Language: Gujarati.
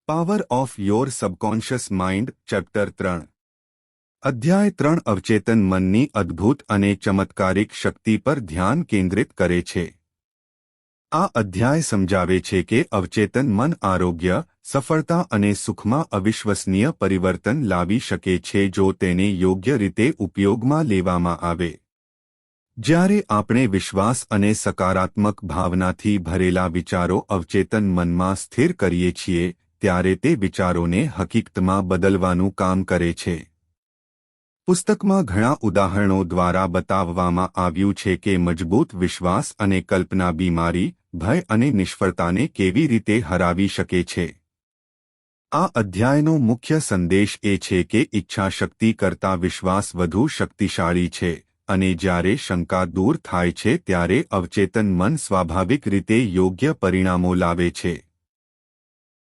Power of your subconscious mind chapter 3 અધ્યાય 3 અવચેતન મનની અદ્ભુત અને ચમત્કારિક શક્તિ પર ધ્યાન કેન્દ્રિત કરે છે. આ અધ્યાય સમજાવે છે કે અવચેતન મન આરોગ્ય, સફળતા અને સુખમાં અવિશ્વસનીય પરિવર્તન લાવી શકે છે જો તેને યોગ્ય રીતે ઉપયોગમાં લેવામાં આવે. જ્યારે આપણે વિશ્વાસ અને સકારાત્મક ભાવનાથી ભરેલા વિચારો અવચેતન મનમાં સ્થિર કરીએ છીએ ત્યારે તે વિચારોને હકીકતમાં બદલવાનું કામ કરે છે. પુસ્તકમાં ઘણા ઉદાહરણો દ્વારા બતાવવામાં આવ્યું છે કે મજબૂત વિશ્વાસ અને કલ્પના બીમારી, ભય અને નિષ્ફળતાને કેવી રીતે હરાવી શકે છે. આ અધ્યાયનો મુખ્ય સંદેશ એ છે કે ઈચ્છાશક્તિ કરતાં વિશ્વાસ વધુ શક્તિશાળી છે અને જ્યારે શંકા દૂર થાય છે ત્યારે અવચેતન મન સ્વાભાવિક રીતે યોગ્ય પરિણામો લાવે છે.